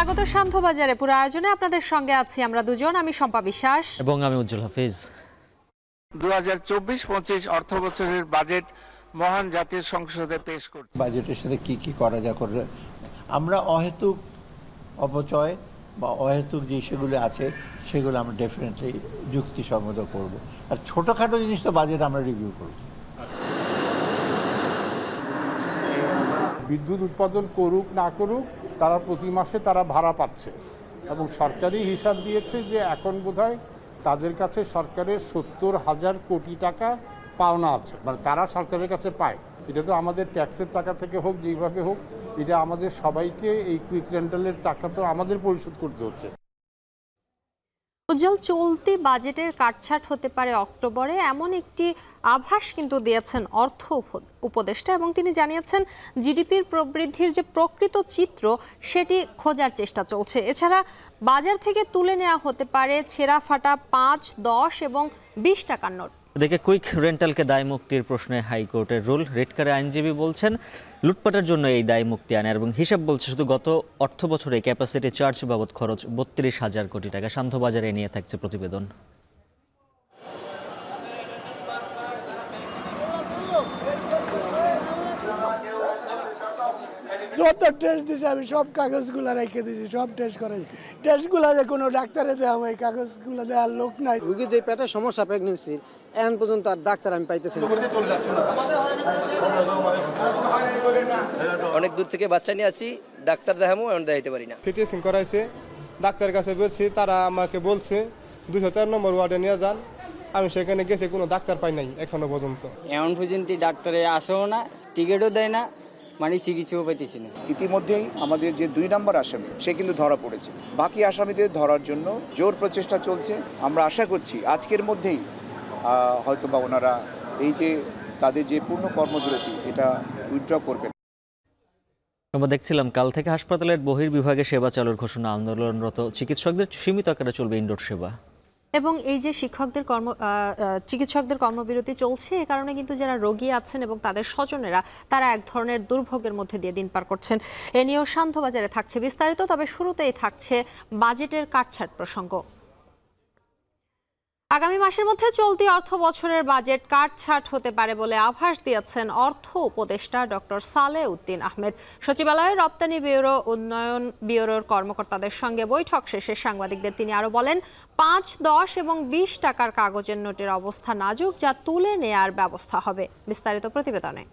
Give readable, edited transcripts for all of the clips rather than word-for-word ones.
স্বাগত শান্তবাজারে। পুরো আয়োজনে আপনাদের সঙ্গে আছি আমরা দুজন, আমি শম্পা বিশ্বাস এবং আমি উজ্জ্বল হাফিজ। 2024-25 অর্থ বছরের বাজেট মহান জাতীয় সংসদে পেশ করছে। বাজেটের সাথে কি কি করা যা করে আমরা অহেতুক অপচয় বা অহেতুক যে সেগুলো আছে সেগুলো আমরা ডেফিনেটলি যুক্তিসঙ্গত করব। আর ছোটোখাটো জিনিস তো বাজেট আমরা রিভিউ করব। বিদ্যুৎ উৎপাদন করুক না করুক তারা প্রতি মাসে তারা ভাড়া পাচ্ছে এবং সরকারি হিসাব দিয়েছে যে এখন বোধহয় তাদের কাছে সরকারের 70,000 কোটি টাকা পাওনা আছে, মানে তারা সরকারের কাছে পায়। এটা তো আমাদের ট্যাক্সের টাকা থেকে হোক যেভাবে হোক, এটা আমাদের সবাইকে এই কুইক রেন্টালের টাকা তো আমাদের পরিশোধ করতে হচ্ছে। উজ্জ্বল, চলতি বাজেটের কাটছাট হতে পারে অক্টোবরে, এমন একটি আভাস কিন্তু দিয়েছেন অর্থ উপদেষ্টা এবং তিনি জানিয়েছেন জিডিপির প্রবৃদ্ধির যে প্রকৃত চিত্র সেটি খোঁজার চেষ্টা চলছে। এছাড়া বাজার থেকে তুলে নেওয়া হতে পারে ছেঁড়া ফাটা 5, 10 এবং 20 টাকার নোট। এদিকে কুইক রেন্টালকে দায় মুক্তির প্রশ্নে হাইকোর্টের রুল। রেডকারে আইনজীবী বলছেন লুটপাটের জন্য এই দায় মুক্তি আনে এবং হিসাব বলছে শুধু গত অর্থ বছরে ক্যাপাসিটি চার্জ বাবদ খরচ 32,000 কোটি টাকা। শান্তবাজারে নিয়ে থাকছে প্রতিবেদন। যত টেস্ট দিছে আমি সব কাগজগুলো রেখে দিয়েছি, সব টেস্ট করাইছি। টেস্টগুলো যে কোনো ডাক্তারে দেওয়া হয়, কাগজগুলো দেওয়ার লোক নাই। রুগীর যে পেটের সমস্যা প্রেগনেন্সির এখন পর্যন্ত আর ডাক্তার আমি পাইতেছি না। অনেক দূর থেকে বাচ্চা নিয়ে আসি, ডাক্তার দেখাবো এখন দেখাইতে পারি না। সিটি স্ক্যান করাইছে, ডাক্তারের কাছে বলছি, তারা আমাকে বলছে 204 নম্বর ওয়ার্ডে নিয়ে যান। আমি সেখানে গেছি, কোনো ডাক্তার পাই নাই এখনো পর্যন্ত। এখন পর্যন্ত ডাক্তারে আসেও না, টিকিটও দেয় না, মানে চিকিৎসাও পাইতেছি না। ইতিমধ্যেই আমাদের যে 2 নম্বর আসামি সে কিন্তু ধরা পড়েছে। বাকি আসামিদের ধরার জন্য জোর প্রচেষ্টা চলছে। আমরা আশা করছি আজকের মধ্যেই হয়তো বা ওনারা এই যে তাদের যে পূর্ণ কর্মবিরতি এটা উইথড্র করবেন। আমরা দেখছিলাম কাল থেকে হাসপাতালের বহির্বিভাগে সেবা চালুর ঘোষণা। আন্দোলনরত চিকিৎসকদের সীমিত আকারে চলবে ইনডোর সেবা। এবং এই যে চিকিৎসকদের কর্মবিরতি চলছে, এ কারণে কিন্তু যারা রোগী আছেন এবং তাদের স্বজনেরা তারা এক ধরনের দুর্ভোগের মধ্যে দিয়ে দিন পার করছেন। এ নিয়েও শান্তবাজারে থাকছে বিস্তারিত, তবে শুরুতেই থাকছে বাজেটের কাটছাট প্রসঙ্গ। আগামী মাসের মধ্যে চলতি অর্থ বছরের বাজেট কাটছাট হতে পারে বলে আভাস দিয়েছেন অর্থ উপদেষ্টা ডক্টর সালেহ উদ্দিন আহমেদ। সচিবালয়ে রপ্তানি ব্যুরো উন্নয়ন ব্যুরোর কর্মকর্তাদের সঙ্গে বৈঠক শেষে সাংবাদিকদের তিনি আরো বলেন 5, 10 এবং 20 টাকার কাগজের নোটের অবস্থা নাজুক, যা তুলে নেয়ার ব্যবস্থা হবে। বিস্তারিত প্রতিবেদনে।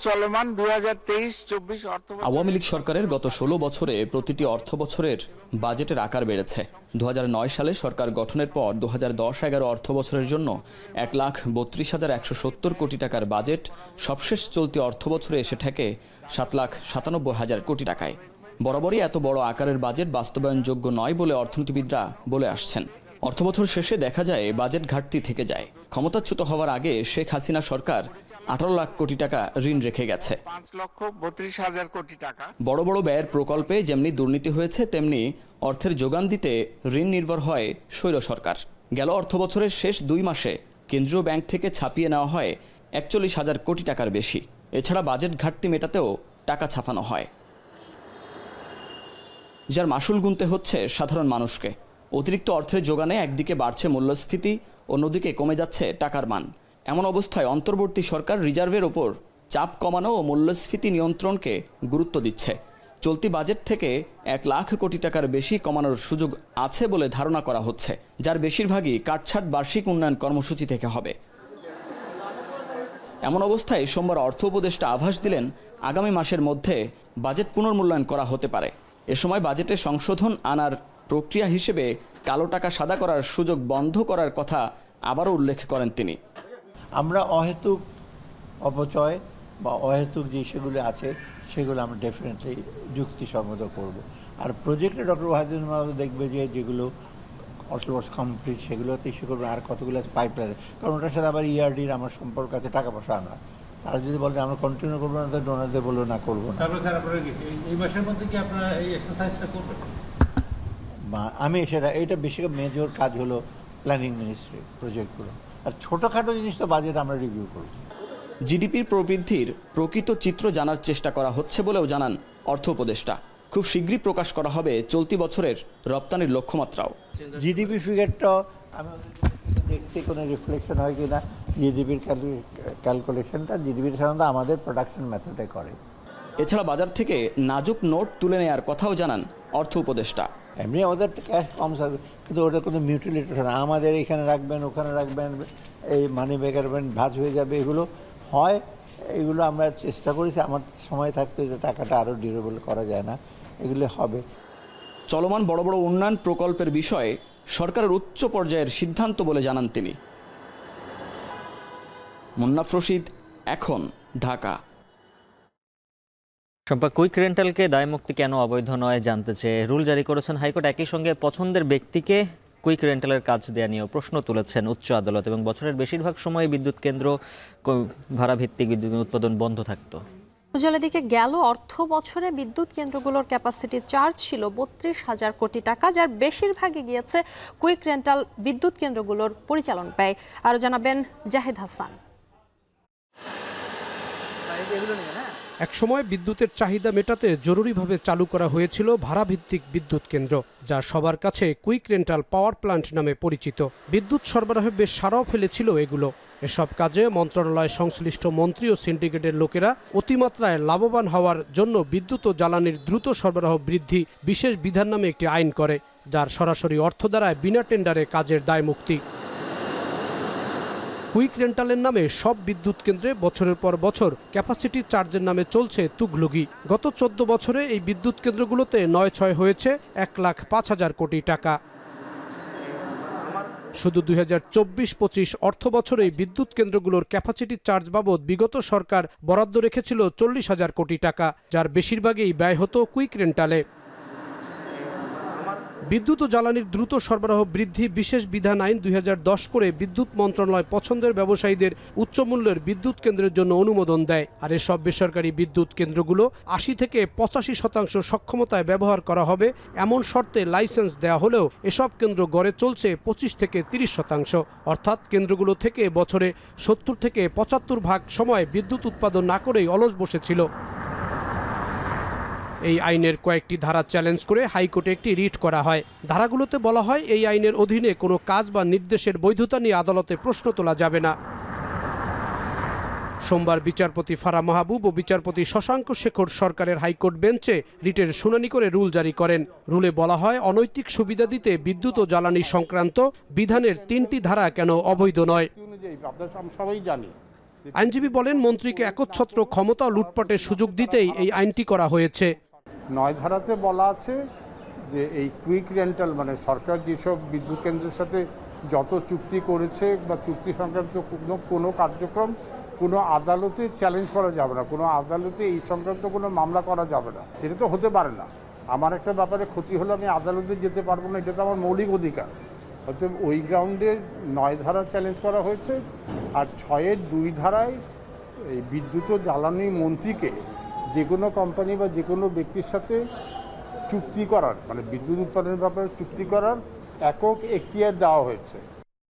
চলমান 2023-24 অর্থ আওয়ামী লীগ সরকারের গত 16 বছরে প্রতিটি অর্থ বছরের বাজেটের আকার বেড়েছে। 2009 সালে সরকার গঠনের পর 2010-11 অর্থ বছরের জন্য 1,32,170 কোটি টাকার বাজেট সবশেষ চলতি অর্থ বছরে এসে ঠেকে 7,97,000 কোটি টাকায়। বরাবরই এত বড় আকারের বাজেট বাস্তবায়নযোগ্য নয় বলে অর্থনীতিবিদরা বলে আসছেন। অর্থবছর শেষে দেখা যায় বাজেট ঘাটতি থেকে যায়। ক্ষমতাচ্যুত হওয়ার আগে শেখ হাসিনা সরকার 18 লাখ কোটি টাকা ঋণ রেখে গেছে। 5,32,000 কোটি টাকা। বড় বড় ব্যয়ের প্রকল্পে যেমনি দুর্নীতি হয়েছে, তেমনি অর্থের যোগান দিতে ঋণ নির্ভর হয় স্বৈর সরকার। গেল অর্থ বছরের শেষ 2 মাসে কেন্দ্রীয় ব্যাংক থেকে ছাপিয়ে নেওয়া হয় 41,000 কোটি টাকার বেশি। এছাড়া বাজেট ঘাটতি মেটাতেও টাকা ছাপানো হয়, যার মাসুল গুনতে হচ্ছে সাধারণ মানুষকে। অতিরিক্ত অর্থের যোগানে একদিকে বাড়ছে মূল্যস্ফীতি, অন্যদিকে কমে যাচ্ছে টাকার মান। এমন অবস্থায় অন্তর্বর্তী সরকার রিজার্ভের ওপর চাপ কমানো ও মূল্যস্ফীতি নিয়ন্ত্রণকে গুরুত্ব দিচ্ছে। চলতি বাজেট থেকে 1 লাখ কোটি টাকার বেশি কমানোর সুযোগ আছে বলে ধারণা করা হচ্ছে, যার বেশিরভাগই কাটছাট বার্ষিক উন্নয়ন কর্মসূচি থেকে হবে। এমন অবস্থায় সোমবার অর্থ উপদেষ্টা আভাস দিলেন আগামী মাসের মধ্যে বাজেট পুনর্মূল্যায়ন করা হতে পারে। এ সময় বাজেটে সংশোধন আনার প্রক্রিয়া হিসেবে কালো টাকা সাদা করার সুযোগ বন্ধ করার কথা আবারও উল্লেখ করেন তিনি। আমরা অহেতুক অপচয় বা অহেতুক যে সেগুলো আছে সেগুলো আমরা ডেফিনেটলি যুক্তিসঙ্গত করব। আর প্রজেক্টে ডক্টর ওয়াহিদুল মাহমুদ দেখবে যে যেগুলো অল্পবর্ষ কমপ্লিট সেগুলোতে ইস্যু করবে, আর কতগুলো আছে পাইপলাইনে, কারণ ওটার সাথে আবার ইআরডির আমার সম্পর্ক আছে, টাকা পয়সা আনা। তারা যদি বলে আমরা কন্টিনিউ করবো না, তো ডোনারদের বলবো না করবো না। আমি এটা বেশি মেজর কাজ হলো প্ল্যানিং মিনিস্ট্রি প্রজেক্টগুলো, আর ছোটোখাটো জিনিস তো বাজেট আমরা রিভিউ করব। জিডিপির প্রবৃদ্ধির প্রকৃত চিত্র জানার চেষ্টা করা হচ্ছে বলেও জানান অর্থ উপদেষ্টা। খুব শীঘ্রই প্রকাশ করা হবে চলতি বছরের রপ্তানির লক্ষ্যমাত্রাও। জিডিপি ফিগারটা আমি দেখতে কোনো রিফ্লেকশন হয় কিনা, জিডিপির ক্যালকুলেশনটা জিডিপির সাধারণত আমাদের প্রোডাকশন মেথডে করে। এছাড়া বাজার থেকে নাজুক নোট তুলে নেওয়ার কথাও জানান অর্থ উপদেষ্টা। এমনি আমাদের ক্যাশ কম থাকবে, কিন্তু ওটা কোনো মিউটিলিটেশন আমাদের এখানে রাখবেন ওখানে রাখবেন, এই মানি ব্যাগের ভাঁজ হয়ে যাবে, এগুলো হয়। এগুলো আমরা চেষ্টা করেছি আমার সময় থাকতে যে টাকাটা আরও ডিউরেবল করা যায় না, এগুলো হবে। চলমান বড় বড় উন্নয়ন প্রকল্পের বিষয়ে সরকারের উচ্চ পর্যায়ের সিদ্ধান্ত বলে জানান তিনি। মুন্নাফ রশিদ, এখন, ঢাকা। শম্পা, কুইক রেন্টালকে দায়মুক্তি কেন অবৈধ নয় জানতে চেয়ে রুল জারি করেছেন হাইকোর্ট। একই সঙ্গে পছন্দের ব্যক্তিকে কুইক রেন্টালের কাজ দেওয়া নিয়েও প্রশ্ন তুলেছেন উচ্চ আদালত। এবং বছরের বেশিরভাগ সময় বিদ্যুৎ কেন্দ্র ভাড়াভিত্তিক বিদ্যুৎ উৎপাদন বন্ধ থাকতো। উজ্জ্বলের দিকে গেল অর্থ বছরে বিদ্যুৎ কেন্দ্রগুলোর ক্যাপাসিটি চার্জ ছিল ৩২,০০০ কোটি টাকা, যার বেশিরভাগই গিয়েছে কুইক রেন্টাল বিদ্যুৎ কেন্দ্রগুলোর পরিচালন ব্যয়। আরও জানাবেন জাহিদ হাসান। একসময় বিদ্যুতের চাহিদা মেটাতে জরুরিভাবে চালু করা হয়েছিল ভাড়াভিত্তিক বিদ্যুৎ কেন্দ্র, যা সবার কাছে কুইক রেন্টাল পাওয়ার প্ল্যান্ট নামে পরিচিত। বিদ্যুৎ সরবরাহে বেশ সাড়াও ফেলেছিল এগুলো। এসব কাজে মন্ত্রণালয় সংশ্লিষ্ট মন্ত্রী ও সিন্ডিকেটের লোকেরা অতিমাত্রায় লাভবান হওয়ার জন্য বিদ্যুৎ ও জ্বালানির দ্রুত সরবরাহ বৃদ্ধি বিশেষ বিধান নামে একটি আইন করে, যার সরাসরি অর্থ দ্বারায় বিনা টেন্ডারে কাজের দায় মুক্তি। কুইক রেন্টালের নামে সব বিদ্যুৎ কেন্দ্রে বছরের পর বছর ক্যাপাসিটি চার্জের নামে চলছে তুগলুগি। গত ১৪ বছরে এই বিদ্যুৎ কেন্দ্রগুলোতে ৯/৬ হয়েছে ১,০৫,০০০ কোটি টাকা। শুধু ২০২৪-২৫ অর্থ বছরে বিদ্যুৎ কেন্দ্রগুলোর ক্যাপাসিটি চার্জ বাবদ বিগত সরকার বরাদ্দ রেখেছিল ৪০,০০০ কোটি টাকা, যার বেশিরভাগই ব্যয় হতো কুইক রেন্টালে। বিদ্যুৎ ও জ্বালানির দ্রুত সরবরাহ বৃদ্ধি বিশেষ বিধান আইন ২০১০ করে বিদ্যুৎ মন্ত্রণালয় পছন্দের ব্যবসায়ীদের উচ্চ মূল্যের বিদ্যুৎ কেন্দ্রের জন্য অনুমোদন দেয়। আর এসব বেসরকারি বিদ্যুৎ কেন্দ্রগুলো ৮০ থেকে ৮৫% সক্ষমতায় ব্যবহার করা হবে এমন শর্তে লাইসেন্স দেওয়া হলেও এসব কেন্দ্র গড়ে চলছে ২৫ থেকে ৩০%। অর্থাৎ কেন্দ্রগুলো থেকে বছরে ৭০ থেকে ৭৫% সময় বিদ্যুৎ উৎপাদন না করেই অলস বসেছিল। এই আইনের কয়েকটি ধারা চ্যালেঞ্জ করে হাইকোর্টে একটি রিট করা হয়। ধারাগুলোতে বলা হয় এই আইনের অধীনে কোনো কাজ বা নির্দেশের বৈধতা নিয়ে আদালতে প্রশ্ন তোলা যাবে না। সোমবার বিচারপতি ফারাহ মাহবুব ও বিচারপতি শশাঙ্ক শেখর সরকারের হাইকোর্ট বেঞ্চে রিটের শুনানি করে রুল জারি করেন। রুলে বলা হয় অনৈতিক সুবিধা দিতে বিদ্যুৎ ও জ্বালানি সংক্রান্ত বিধানের ৩টি ধারা কেন অবৈধ নয়। সবাই জানি আইনজীবী বলেন মন্ত্রীকে একচ্ছত্র ক্ষমতা লুটপাটের সুযোগ দিতেই এই আইনটি করা হয়েছে। ৯ ধারাতে বলা আছে যে এই কুইক রেন্টাল মানে সরকার যেসব বিদ্যুৎ কেন্দ্রের সাথে যত চুক্তি করেছে বা চুক্তি সংক্রান্ত কোনো কার্যক্রম কোনো আদালতে চ্যালেঞ্জ করা যাবে না, কোনো আদালতে এই সংক্রান্ত কোনো মামলা করা যাবে না। সেটা তো হতে পারে না। আমার একটা ব্যাপারে ক্ষতি হলে আমি আদালতে যেতে পারবো না, এটা তো আমার মৌলিক অধিকার। অতএব ওই গ্রাউন্ডে ৯ ধারা চ্যালেঞ্জ করা হয়েছে। আর ৬-এর ২ ধারায় এই বিদ্যুৎ ও জ্বালানি মন্ত্রীকে যে কোনো কোম্পানি বা যে কোনো ব্যক্তির সাথে চুক্তি করার মানে বিদ্যুৎ উৎপাদনের ব্যাপারে চুক্তি করার একক এখতিয়ার দেওয়া হয়েছে।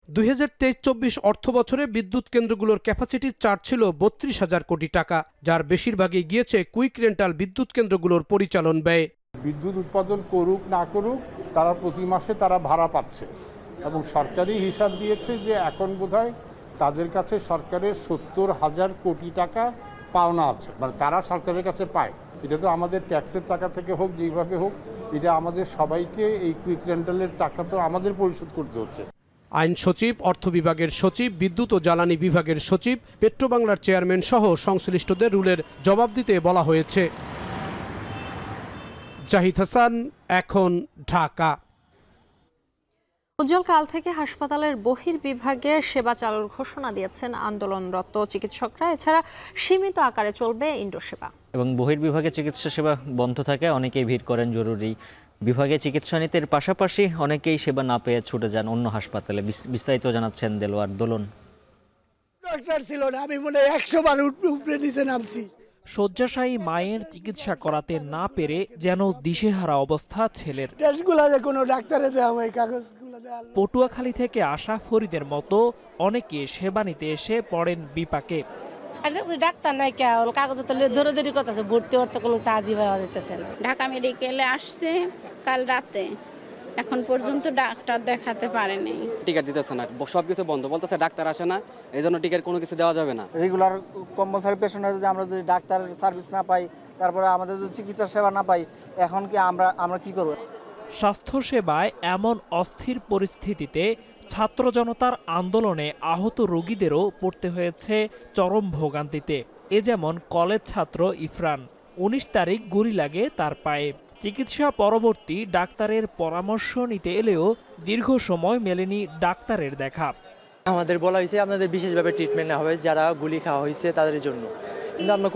২০২৩-২৪ অর্থ বছরে বিদ্যুৎ কেন্দ্রগুলোর ক্যাপাসিটি চার্জ ছিল ৩২,০০০ কোটি টাকা, যার বেশিরভাগই গিয়েছে কুইক রেন্টাল বিদ্যুৎ কেন্দ্রগুলোর পরিচালন ব্যয়ে। বিদ্যুৎ উৎপাদন করুক না করুক তারা প্রতি মাসে তারা ভাড়া পাচ্ছে এবং সরকারি হিসাব দিয়েছে যে এখন বোধহয় তাদের কাছে সরকারের ৭০,০০০ কোটি টাকা পাওনা আছে, মানে তারা সরকারের কাছে পায়। এটা তো আমাদের ট্যাক্সের টাকা থেকে হোক যেইভাবে হোক এটা আমাদের সবাইকে এই কুইক রেন্টালের টাকা তো আমাদের পরিশোধ করতে হচ্ছে। আইন সচিব, অর্থ বিভাগের সচিব, বিদ্যুৎ ও জ্বালানি বিভাগের সচিব, পেট্রোবাংলার চেয়ারম্যান সহ সংশ্লিষ্টদের রুলের জবাব দিতে বলা হয়েছে। জাহিদ হাসান, এখন, ঢাকা। উজ্জ্বল কাল থেকে হাসপাতালের বহির্বিভাগে সেবা চালুর ঘোষণা দিয়েছেন আন্দোলনরত চিকিৎসকরা। এছাড়া সীমিত আকারে চলবে ইন্ডোর সেবা। এবং বহির্বিভাগে চিকিৎসা সেবা বন্ধ থাকে অনেকেই ভিড় করেন জরুরি বিভাগে চিকিৎসা নিতে। এর পাশাপাশি অনেকেই সেবা না পেয়ে ছুটে যান অন্য হাসপাতালে। বিস্তারিত জানাচ্ছেন দেলোয়ার দোলন। ডাক্তার ছিল না, আমি মনে ১০০ বার উপরে নিচে নামছি। শয্যাশায়ী মায়ের চিকিৎসা করাতে না পেরে যেন দিশেহারা অবস্থা ছেলের। পটুয়াখালী থেকে আসা ফরিদের মতো অনেকে সেবা নিতে এসে পড়েন বিপাকে। আর দেখছি ডাক্তার নাই কেমন কাগজ ধরে করতেছে, ভর্তি করতে কোনো চার্জই পাওয়া যেতেছে না। ঢাকা মেডিকেলে আসছে কাল রাতে, এখন পর্যন্ত ডাক্তার দেখাতে পারেনি। টিকিট দিতেছে না, সবকিছু বন্ধ, বলতেছে ডাক্তার আসে না, এই জন্য টিকিট কোনো কিছু দেওয়া যাবে না। রেগুলার কম্পালসারি পেশেন্ট যদি আমরা যদি ডাক্তারের সার্ভিস না পাই, তারপরে আমাদের যদি চিকিৎসা সেবা না পাই, এখন কি আমরা কি করব? স্বাস্থ্যসেবায় এমন অস্থির পরিস্থিতিতে ছাত্র জনতার আন্দোলনে আহত রোগীদেরও পড়তে হয়েছে চরম ভোগান্তিতে। এ যেমন কলেজ ছাত্র ইফরান, 19 তারিখ গুলি লাগে তার পায়ে। চিকিৎসা পরবর্তী ডাক্তারের পরামর্শ নিতে এলেও দীর্ঘ সময় মেলেনি ডাক্তারের দেখা। আমাদের বলা হয়েছে আপনাদের বিশেষভাবে ট্রিটমেন্ট নেওয়া হবে যারা গুলি খাওয়া হয়েছে তাদের জন্য, কিন্তু আমরা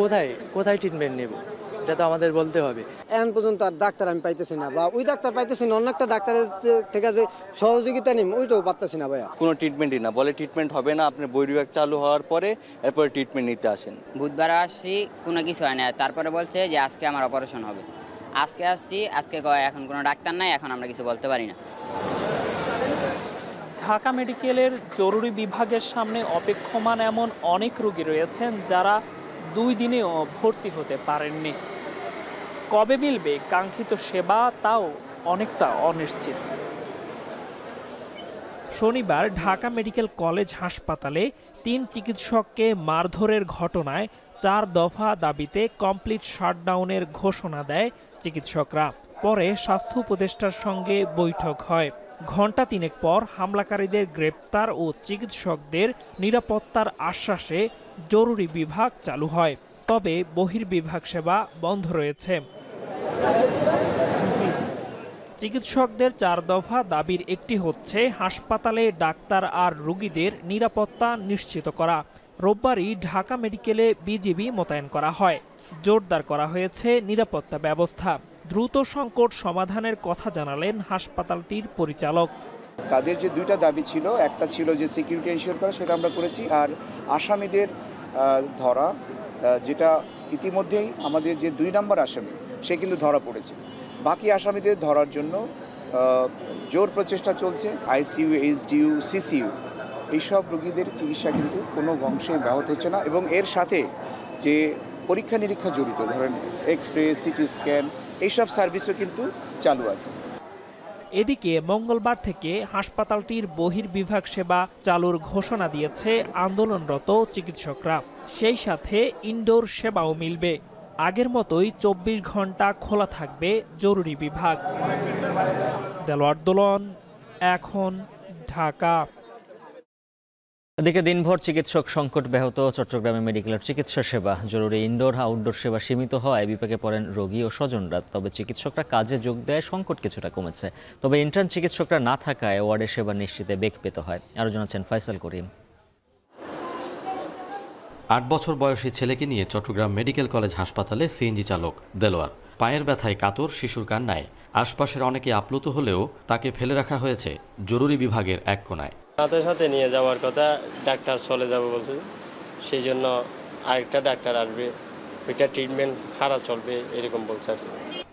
কোথায় ট্রিটমেন্ট নেব এটা তো আমাদের বলতে হবে। এখন পর্যন্ত আর ডাক্তার আমি পাইতেছি না, বা ওই ডাক্তার পাইতেছি না, অন্য একটা ডাক্তারের থেকে যে সহযোগিতা নিম ওইটাও পারতেছি না ভাইয়া। কোনো ট্রিটমেন্টই না, বলে ট্রিটমেন্ট হবে না, আপনি বহির্বিভাগ চালু হওয়ার পরে এরপরে ট্রিটমেন্ট নিতে আসেন। বুধবার আসছি, কোনো কিছু হয় না, তারপরে বলছে যে আজকে আমার অপারেশন হবে। আজকে আসছি, আজকে এখন কোনো ডাক্তার নাই, এখন আমরা কিছু বলতে পারি না। ঢাকা মেডিকেলের জরুরি বিভাগের সামনে অপেক্ষমান এমন অনেক রোগী রয়েছেন যারা 2 দিনেও ভর্তি হতে পারেননি। কবে মিলবে কাঙ্ক্ষিত সেবা তাও অনেকটা অনিশ্চিত। শনিবার ঢাকা মেডিকেল কলেজ হাসপাতালে 3 চিকিৎসককে মারধরের ঘটনায় 4 দফা দাবিতে কমপ্লিট শাটডাউনের ঘোষণা দেয় চিকিৎসকরা। পরে স্বাস্থ্য উপদেষ্টার সঙ্গে বৈঠক হয়। ঘণ্টা 3 পর হামলাকারীদের গ্রেপ্তার ও চিকিৎসকদের নিরাপত্তার আশ্বাসে জরুরি বিভাগ চালু হয়, তবে বহির্বিভাগ সেবা বন্ধ রয়েছে। চিকিৎসকদের 4 দফা দাবির একটি হচ্ছে হাসপাতালে ডাক্তার আর রোগীদের নিরাপত্তা নিশ্চিত করা। রোববারই ঢাকা মেডিকেলে বিজিবি মোতায়েন করা হয়, জোরদার করা হয়েছে নিরাপত্তা ব্যবস্থা। দ্রুত সংকট সমাধানের কথা জানালেন হাসপাতালটির পরিচালক। তাদের যে 2টা দাবি ছিল, একটা ছিল যে সিকিউরিটি এনশিওর করা, সেটা আমরা করেছি, আর আসামিদের ধরা, যেটা ইতিমধ্যেই আমাদের যে 2 নম্বর আসামি সে কিন্তু ধরা পড়েছে। বাকি আসামিদের ধরার জন্য জোর প্রচেষ্টা চলছে। আইসিইউ, এইচডিইউ, সিসিইউ এইসব রোগীদের চিকিৎসা কিন্তু কোনো অংশে ব্যাহত হচ্ছে না, এবং এর সাথে যে পরীক্ষা নিরীক্ষা জড়িত, ধরেন এক্স-রে, সিটি স্ক্যান, এইসব সার্ভিসও কিন্তু চালু আছে। এদিকে মঙ্গলবার থেকে হাসপাতালটির বহির্বিভাগ সেবা চালুর ঘোষণা দিয়েছে আন্দোলনরত চিকিৎসকরা। সেই সাথে ইনডোর সেবাও মিলবে। আগের মতোই 24 ঘন্টা খোলা থাকবে জরুরি বিভাগ। দেলোয়ার দোলন, এখন, ঢাকা। এদিকে দিনভর চিকিৎসক সংকট ব্যাহত চট্টগ্রামে মেডিকেলের চিকিৎসা সেবা। জরুরি ইনডোর আউটডোর সেবা সীমিত হওয়ায় বিপাকে পড়েন রোগী ও স্বজনরা। তবে চিকিৎসকরা কাজে যোগ দেয় সংকট কিছুটা কমেছে। তবে ইন্টার্ন চিকিৎসকরা না থাকায় ওয়ার্ডের সেবা নিশ্চিতে বেগ পেতে হয়। আরও জানাচ্ছেন ফয়সাল করিম। 8 বছর বয়সী ছেলেকে নিয়ে চট্টগ্রাম মেডিকেল কলেজ হাসপাতালে সিএনজি চালক দেলোয়ার। পায়ের ব্যথায় কাতর, শিশুর কান্নায় আশপাশের অনেকে আপ্লুত হলেও তাকে ফেলে রাখা হয়েছে জরুরি বিভাগের এক কোণায়। সাথে সাথে নিয়ে যাওয়ার কথা, ডাক্তার চলে যাবে বলছে, সেই জন্য আরেকটা ডাক্তার আসবে, ওইটা ট্রিটমেন্ট হারা চলবে এরকম বলছে।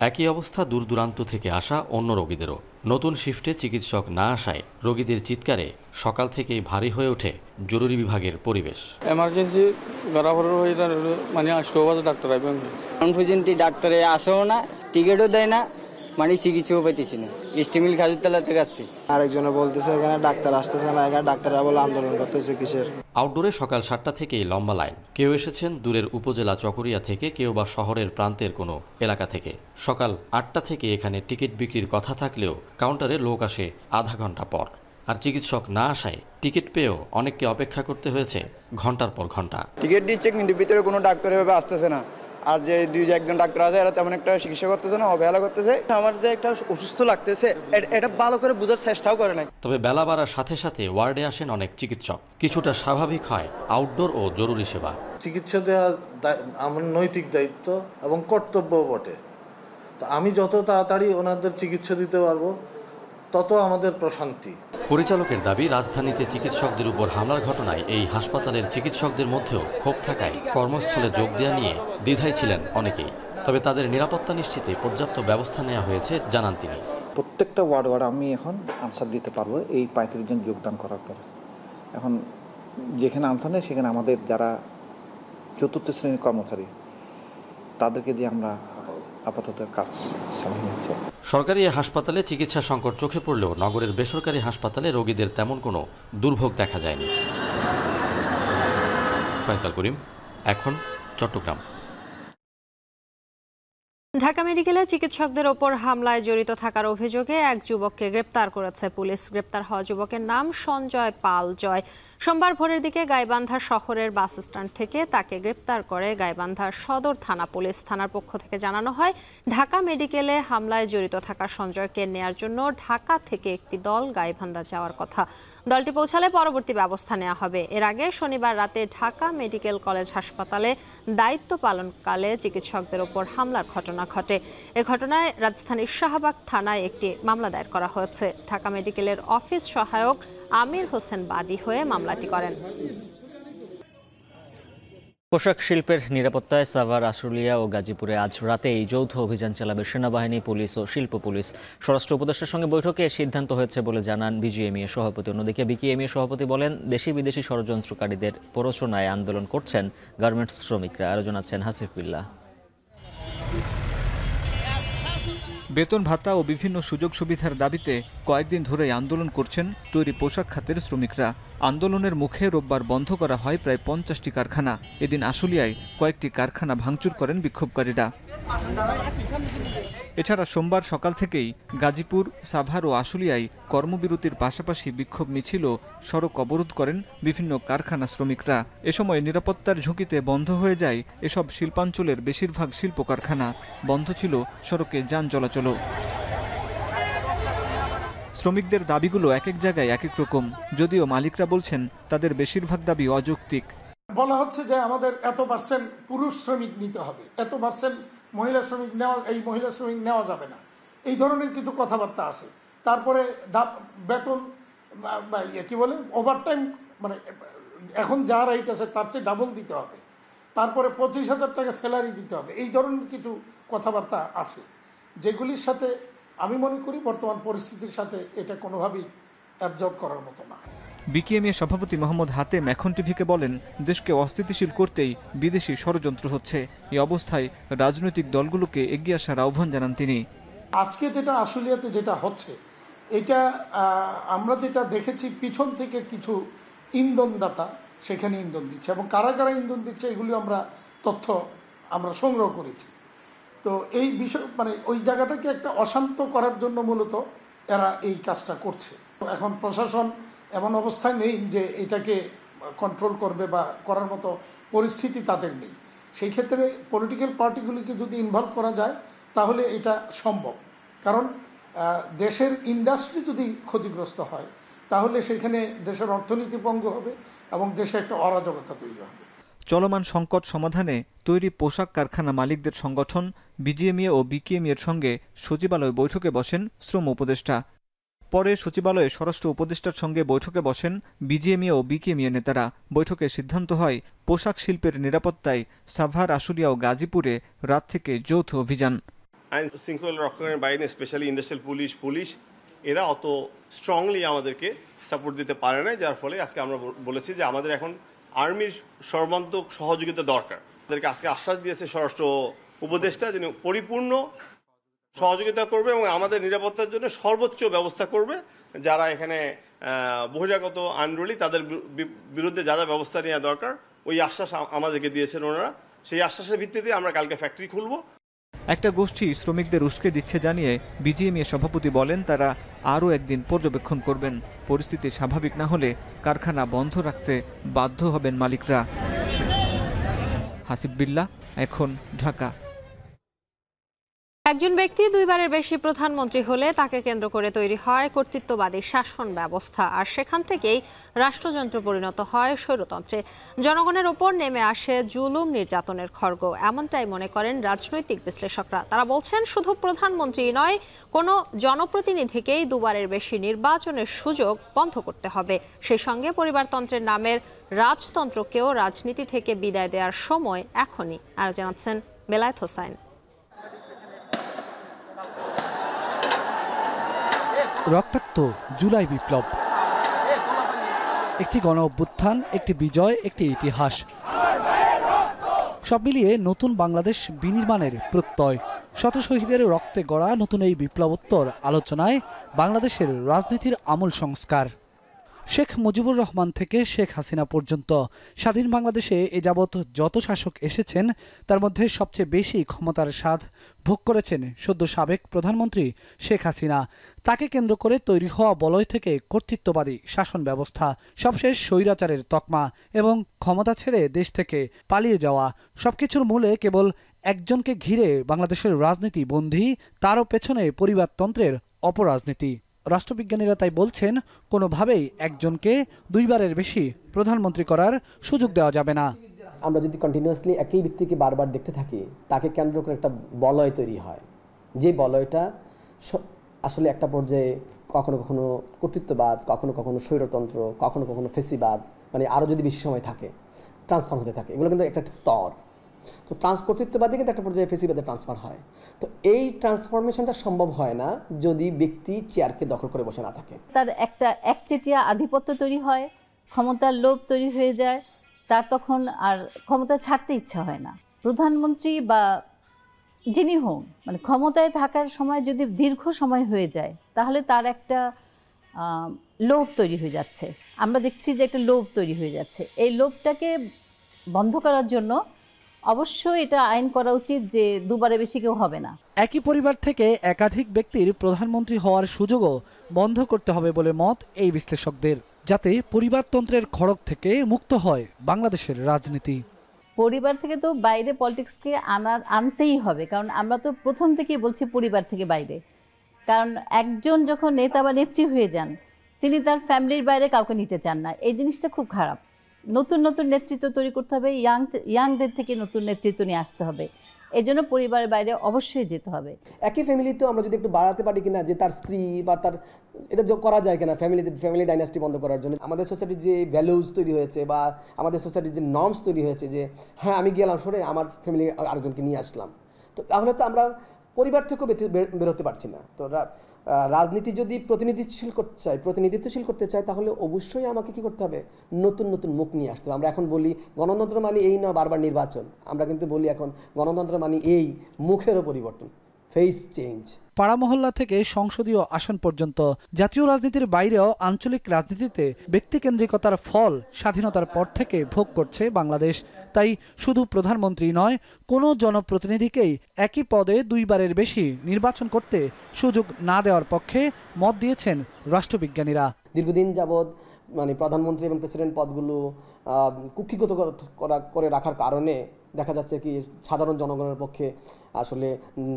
একই অবস্থা দূর দূরান্ত থেকে আসা অন্য রোগীদেরও। নতুন শিফটে চিকিৎসক না আসায় রোগীদের চিৎকারে সকাল থেকেই ভারী হয়ে ওঠে জরুরি বিভাগের পরিবেশ। এমার্জেন্সি মানে 8 বাজে ডাক্তার আসবেন, কনফিউজনটি ডাক্তারে আসেও না, টিকিটও দেয় না, মানে চিকিৎসাও পাইতেছি না। ইস্টিমিল খাজুরতলা থেকে আসছি। আরেকজনে বলতেছে এখানে ডাক্তার আসতেছে না, এখানে ডাক্তাররা বলে আন্দোলন করতেছে কিসের। আউটডোরে সকাল 7টা থেকেই লম্বা লাইন। কেউ এসেছেন দূরের উপজেলা চকরিয়া থেকে, কেউ বা শহরের প্রান্তের কোনো এলাকা থেকে। সকাল 8টা থেকে এখানে টিকিট বিক্রির কথা থাকলেও কাউন্টারে লোক আসে আধা ঘন্টা পর। আর চিকিৎসক না আসায় টিকিট পেয়েও অনেককে অপেক্ষা করতে হয়েছে ঘন্টার পর ঘন্টা। টিকিট দিচ্ছে কিন্তু ভিতরে কোনো ডাক্তার এভাবে আসতেছে না, আর যে 2-1জন ডাক্তার আছে এরা তেমন একটা চিকিৎসা করতেছে না, অবহেলা করতেছে। আমার যে একটা অসুস্থ লাগতেছে এটা ভালো করে বোঝার চেষ্টাও করে না। তবে বেলা বাড়ার সাথে সাথে ওয়ার্ডে আসেন অনেক চিকিৎসক। কিছুটা স্বাভাবিক হয় আউটডোর ও জরুরি সেবা। চিকিৎসা দেওয়া আমার নৈতিক দায়িত্ব এবং কর্তব্যও বটে। তো আমি যত তাড়াতাড়ি ওনাদের চিকিৎসা দিতে পারবো তত আমাদের প্রশান্তি। পরিচালকের দাবি, রাজধানীতে চিকিৎসকদের উপর হামলার ঘটনায় এই হাসপাতালের চিকিৎসকদের মধ্যেও ক্ষোভ থাকায় কর্মস্থলে যোগ দেওয়া নিয়ে দ্বিধায় ছিলেন অনেকেই। তবে তাদের নিরাপত্তা নিশ্চিতে পর্যাপ্ত ব্যবস্থা নেওয়া হয়েছে জানান তিনি। প্রত্যেকটা ওয়ার্ড আমি এখন আনসার দিতে পারবো এই 35 জন যোগদান করার পরে। এখন যেখানে আনসার নেই সেখানে আমাদের যারা চতুর্থ শ্রেণীর কর্মচারী, তাদেরকে দিয়ে আমরা আপাতত কাজ চালিয়ে নিচ্ছি। সরকারি হাসপাতালে চিকিৎসা সংকট চোখে পড়লেও নগরের বেসরকারি হাসপাতালে রোগীদের তেমন কোনো দুর্ভোগ দেখা যায়নি। ফয়সাল করিম, এখন চট্টগ্রাম। ঢাকা মেডিকেলে চিকিৎসকদের ওপর হামলায় জড়িত থাকার অভিযোগে এক যুবককে গ্রেপ্তার করেছে পুলিশ। গ্রেপ্তার হওয়া যুবকের নাম সঞ্জয় পাল জয়। সোমবার ভোরের দিকে গাইবান্ধা শহরের বাস স্ট্যান্ড থেকে তাকে গ্রেপ্তার করে গাইবান্ধা সদর থানা পুলিশ। থানার পক্ষ থেকে জানানো হয়, ঢাকা মেডিকেলে হামলায় জড়িত থাকা সঞ্জয়কে নেয়ার জন্য ঢাকা থেকে একটি দল গাইবান্ধা যাওয়ার কথা। দলটি পৌঁছালে পরবর্তী ব্যবস্থা নেওয়া হবে। এর আগে শনিবার রাতে ঢাকা মেডিকেল কলেজ হাসপাতালে দায়িত্ব পালনকালে চিকিৎসকদের ওপর হামলার ঘটনা ঘটে। এ ঘটনায় রাজধানীর শাহবাগ থানায় একটি মামলা দায়ের করা হয়েছে। ঢাকা মেডিকেলের অফিস সহায়ক আমির হোসেন বাদী হয়ে মামলাটি করেন। পোশাক শিল্পের নিরাপত্তায় সাভার, আশুলিয়া ও গাজীপুরে আজ রাতেই যৌথ অভিযান চালাবে সেনাবাহিনী, পুলিশ ও শিল্প পুলিশ। স্বরাষ্ট্র উপদেষ্টার সঙ্গে বৈঠকে সিদ্ধান্ত হয়েছে বলে জানান বিজিএমইএ সভাপতি। অন্যদিকে বিকেএমইএ সভাপতি বলেন, দেশি বিদেশি ষড়যন্ত্রকারীদের প্ররোচনায় আন্দোলন করছেন গার্মেন্টস শ্রমিকরা। আরও জানাচ্ছেন হাসিফ বিল্লাহ। বেতন ভাতা ও বিভিন্ন সুযোগ সুবিধার দাবিতে কয়েকদিন ধরেই আন্দোলন করছেন তৈরি পোশাক খাতের শ্রমিকরা। আন্দোলনের মুখে রোববার বন্ধ করা হয় প্রায় 50টি কারখানা। এদিন আশুলিয়ায় কয়েকটি কারখানা ভাঙচুর করেন বিক্ষোভকারীরা। এছাড়া সোমবার সকাল থেকেই গাজীপুর, সাভার ও আশুলিয়ায় কর্মবিরতির পাশাপাশি বিক্ষোভ মিছিল ও সড়ক অবরোধ করেন বিভিন্ন কারখানা শ্রমিকরা। এ সময় নিরাপত্তার ঝুঁকিতে বন্ধ হয়ে যায় এসব শিল্পাঞ্চলের বেশিরভাগ শিল্প কারখানা। বন্ধ ছিল সড়কে যান চলাচলও। শ্রমিকদের দাবিগুলো এক এক জায়গায় এক এক রকম, যদিও মালিকরা বলছেন তাদের বেশিরভাগ দাবি অযৌক্তিক। বলা হচ্ছে যে আমাদের এত পার্সেন্ট পুরুষ শ্রমিক নিতে হবে, এত পার্সেন্ট মহিলা শ্রমিক মহিলা শ্রমিক নেওয়া যাবে না, এই ধরনের কিছু কথাবার্তা আছে। তারপরে বেতন কি বলে ওভারটাইম, মানে এখন যা রেট আছে তার চেয়ে ডাবল দিতে হবে। তারপরে 25,000 টাকা স্যালারি দিতে হবে। এই ধরনের কিছু কথাবার্তা আছে, যেগুলির সাথে আমি মনে করি বর্তমান পরিস্থিতির সাথে এটা কোনোভাবেই অ্যাবজর্ব করার মতো না। বিকেএমইএ সভাপতি মোহাম্মদ হাতেম এখন টিভিকে বলেন, দেশকে অস্থিতিশীল করতেই বিদেশি ষড়যন্ত্র হচ্ছে। এই অবস্থায় রাজনৈতিক দলগুলোকে এগিয়ে আসার আহ্বান জানান তিনি। আজকে যেটা আশুলিয়াতে যেটা হচ্ছে, এটা আমরা যেটা দেখেছি, পিছন থেকে কিছু ইন্ধনদাতা সেখানে ইন্ধন দিচ্ছে এবং কারা কারা ইন্ধন দিচ্ছে এগুলি তথ্য আমরা সংগ্রহ করেছি। তো এই বিষয় মানে ওই জায়গাটাকে একটা অশান্ত করার জন্য মূলত এরা এই কাজটা করছে। এখন প্রশাসন এমন অবস্থায় নেই যে এটাকে কন্ট্রোল করবে বা করার মতো পরিস্থিতি তাদের নেই। সেই ক্ষেত্রে পলিটিক্যাল পার্টিগুলিকে যদি ইনভলভ করা যায় তাহলে এটা সম্ভব। কারণ দেশের ইন্ডাস্ট্রি যদি ক্ষতিগ্রস্ত হয় তাহলে সেখানে দেশের অর্থনীতি ভঙ্গ হবে এবং দেশে একটা অরাজকতা তৈরি হবে। চলমান সংকট সমাধানে তৈরি পোশাক কারখানা মালিকদের সংগঠন বিজিএমইএ ও বিকেএমইএর সঙ্গে সচিবালয় বৈঠকে বসেন শ্রম উপদেষ্টা। পরে সচিবালয়ে স্বরাষ্ট্র উপদেষ্টার সঙ্গে বৈঠকে বসেন বিজিএমইএ ও বিকেএমইএ নেতারা। বৈঠকে সিদ্ধান্ত হয় পোশাক শিল্পের নিরাপত্তায় সাভার, আশুলিয়া ও গাজীপুরে রাত থেকে যৌথ অভিযান। আইন শৃঙ্খলা রক্ষণের বাইরে স্পেশালি ইন্ডাস্ট্রিয়াল পুলিশ এরা অত স্ট্রংলি আমাদেরকে সাপোর্ট দিতে পারে না, যার ফলে আজকে আমরা বলেছি যে আমাদের এখন আর্মির সর্বান্তক সহযোগিতা দরকার। তাদেরকে আজকে আশ্বাস দিয়েছে স্বরাষ্ট্র উপদেষ্টা যিনি পরিপূর্ণ সহযোগিতা করবে এবং আমাদের নিরাপত্তার জন্য সর্বোচ্চ ব্যবস্থা করবে। যারা এখানে বহিরাগত আইনরোলী তাদের বিরুদ্ধে যা যা ব্যবস্থা নেওয়া দরকার ওই আশ্বাস আমাদেরকে দিয়েছেন ওনারা। সেই আশ্বাসের ভিত্তিতে আমরা কালকে ফ্যাক্টরি খুলব। একটা গোষ্ঠী শ্রমিকদের উস্কে দিচ্ছে জানিয়ে বিজিএমইএ সভাপতি বলেন, তারা আরও একদিন পর্যবেক্ষণ করবেন। পরিস্থিতি স্বাভাবিক না হলে কারখানা বন্ধ রাখতে বাধ্য হবেন মালিকরা। হাসিব বিল্লাহ, এখন ঢাকা। একজন ব্যক্তি দুইবারের বেশি প্রধানমন্ত্রী হলে তাকে কেন্দ্র করে তৈরি হয় কর্তৃত্ববাদী শাসন ব্যবস্থা, আর সেখান থেকেই রাষ্ট্রযন্ত্র পরিণত হয় স্বৈরতন্ত্রে। জনগণের ওপর নেমে আসে জুলুম নির্যাতনের খড়গ, এমনটাই মনে করেন রাজনৈতিক বিশ্লেষকরা। তারা বলছেন, শুধু প্রধানমন্ত্রী নয়, কোনো জনপ্রতিনিধিকেই দুবারের বেশি নির্বাচনের সুযোগ বন্ধ করতে হবে। সেই সঙ্গে পরিবারতন্ত্রের নামের রাজতন্ত্রকেও রাজনীতি থেকে বিদায় দেওয়ার সময় এখনই। আর জানাচ্ছেন বেলায়েত হোসাইন। রক্তাক্ত জুলাই বিপ্লব, একটি গণ অভ্যুত্থান, একটি বিজয়, একটি ইতিহাস। সব মিলিয়ে নতুন বাংলাদেশ বিনির্মাণের প্রত্যয়। শত শহীদের রক্তে গড়া নতুন এই বিপ্লবোত্তর আলোচনায় বাংলাদেশের রাজনীতির আমূল সংস্কার। শেখ মুজিবুর রহমান থেকে শেখ হাসিনা পর্যন্ত স্বাধীন বাংলাদেশে এ যাবৎ যত শাসক এসেছেন তার মধ্যে সবচেয়ে বেশি ক্ষমতার স্বাদ ভোগ করেছেন সদ্য সাবেক প্রধানমন্ত্রী শেখ হাসিনা। তাকে কেন্দ্র করে তৈরি হওয়া বলয় থেকে কর্তৃত্ববাদী শাসন ব্যবস্থা, সবশেষ স্বৈরাচারের তকমা এবং ক্ষমতা ছেড়ে দেশ থেকে পালিয়ে যাওয়া, সবকিছুর মূলে কেবল একজনকে ঘিরে বাংলাদেশের রাজনীতি বন্দী, তারও পেছনে পরিবারতন্ত্রের অপরাজনীতি। রাষ্ট্রবিজ্ঞানীরা তাই বলছেন, কোনোভাবেই একজনকে দুইবারের বেশি প্রধানমন্ত্রী করার সুযোগ দেওয়া যাবে না। আমরা যদি কন্টিনিউয়াসলি একই ব্যক্তিকে বারবার দেখতে থাকি, তাকে কেন্দ্র করে একটা বলয় তৈরি হয়, যে বলয়টা আসলে একটা পর্যায়ে কখনো কখনো কর্তৃত্ববাদ, কখনো কখনো স্বৈরতন্ত্র, কখনো কখনো ফেসিবাদ, মানে আরও যদি বেশি সময় থাকে ট্রান্সফার হতে থাকে। এগুলো কিন্তু একটা স্তর। তো কর্তৃত্ববাদী কিন্তু একটা পর্যায়ে ফেসিবাদে ট্রান্সফার হয়। তো এই ট্রান্সফরমেশনটা সম্ভব হয় না যদি ব্যক্তি চেয়ারকে দখল করে বসে না থাকে। তার একটা একচেটিয়া আধিপত্য তৈরি হয়, ক্ষমতার লোভ তৈরি হয়ে যায়, তার তখন আর ক্ষমতা ছাড়তে ইচ্ছা হয় না। প্রধানমন্ত্রী বা যিনি হন, মানে ক্ষমতায় থাকার সময় যদি দীর্ঘ সময় হয়ে যায়, তাহলে তার একটা লোভ তৈরি হয়ে যাচ্ছে। আমরা দেখছি যে একটা লোভ তৈরি হয়ে যাচ্ছে। এই লোভটাকে বন্ধ করার জন্য অবশ্যই এটা আইন করা উচিত যে দুবারে বেশি কেউ হবে না। একই পরিবার থেকে একাধিক ব্যক্তির প্রধানমন্ত্রী হওয়ার সুযোগও বন্ধ করতে হবে বলে মত এই বিশ্লেষকদের, যাতে পরিবারতন্ত্রের খড়গ থেকে মুক্ত হয় বাংলাদেশের রাজনীতি। পরিবার থেকে তো বাইরে পলিটিক্সকে আনতেই হবে, কারণ আমরা তো প্রথম থেকেই বলছি পরিবার থেকে বাইরে। কারণ একজন যখন নেতা বা নেত্রী হয়ে যান, তিনি তার ফ্যামিলির বাইরে কাউকে নিতে চান না। এই জিনিসটা খুব খারাপ। নতুন নতুন নেতৃত্ব তৈরি করতে হবে, ইয়াংদের থেকে নতুন নেতৃত্ব নিয়ে আসতে হবে। এই জন্য পরিবারের বাইরে অবশ্যই যেতে হবে। একই ফ্যামিলি তো আমরা যদি একটু বাড়াতে পারি কিনা, যে তার স্ত্রী বা তার এটা করা যায় কিনা, ফ্যামিলি ডাইনাস্টি বন্ধ করার জন্য। আমাদের সোসাইটির যে ভ্যালুজ তৈরি হয়েছে বা আমাদের সোসাইটির যে নর্মস তৈরি হয়েছে, যে হ্যাঁ আমি গেলাম সরে আমার ফ্যামিলি আরেকজনকে নিয়ে আসলাম, তো তাহলে তো আমরা পরিবার থেকেও বেরোতে পারছি না। তো রাজনীতি যদি প্রতিনিধিত্বশীল করতে চাই, তাহলে অবশ্যই আমাকে কি করতে হবে, নতুন নতুন মুখ নিয়ে আসতে হবে। আমরা এখন বলি গণতন্ত্র মানে এই না বারবার নির্বাচন, আমরা কিন্তু বলি এখন গণতন্ত্র মানে এই মুখেরও পরিবর্তন, ফেস চেঞ্জ। পাড়া মহল্লা থেকে সংসদীয় আসন পর্যন্ত জাতীয় রাজনীতির বাইরেও আঞ্চলিক রাজনীতিতে ব্যক্তিকেন্দ্রিকতার ফল স্বাধীনতার পর থেকে ভোগ করছে বাংলাদেশ। তাই শুধু প্রধানমন্ত্রী নয়, কোনো জনপ্রতিনিধিকেই একই পদে দুইবারের বেশি নির্বাচন করতে সুযোগ না দেওয়ার পক্ষে মত দিয়েছেন রাষ্ট্রবিজ্ঞানীরা। দীর্ঘদিন যাবৎ মানে প্রধানমন্ত্রী এবং প্রেসিডেন্ট পদগুলো কুক্ষিগত করে রাখার কারণে দেখা যাচ্ছে কি সাধারণ জনগণের পক্ষে আসলে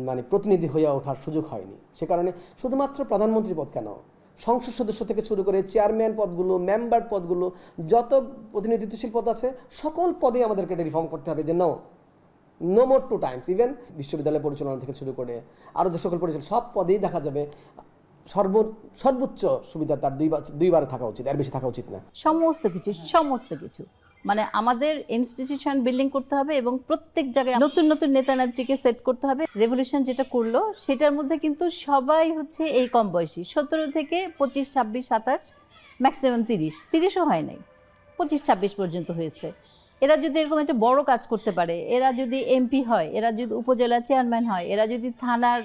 মানে প্রতিনিধি হয়ে ওঠার সুযোগ হয়নি। সে কারণে শুধুমাত্র প্রধানমন্ত্রী পদ কেন, সংসদ সদস্য থেকে শুরু করে চেয়ারম্যান পদগুলো, মেম্বার পদগুলো, যত প্রতিনিধিত্বশীল পদ আছে সকল পদে আমাদেরকে রিফর্ম করতে হবে, যে নো মোর 2 টাইমস। ইভেন বিশ্ববিদ্যালয় পরিচালনা থেকে শুরু করে আরও যে সকল পরিচালনা, সব পদেই দেখা যাবে সর্বোচ্চ সুবিধা তার দুইবারে থাকা উচিত, এর বেশি থাকা উচিত না। সমস্ত কিছু মানে আমাদের ইনস্টিটিউশন বিল্ডিং করতে হবে এবং প্রত্যেক জায়গায় নতুন নতুন নেতা নেত্রীকে সেট করতে হবে। রেভলিউশন যেটা করলো সেটার মধ্যে কিন্তু সবাই হচ্ছে এই কম বয়সী, 17 থেকে 25, 26, 27, ম্যাক্সিমাম 30ও হয় নাই, 25-26 পর্যন্ত হয়েছে। এরা যদি এরকম একটা বড় কাজ করতে পারে, এরা যদি এমপি হয়, এরা যদি উপজেলা চেয়ারম্যান হয়, এরা যদি থানার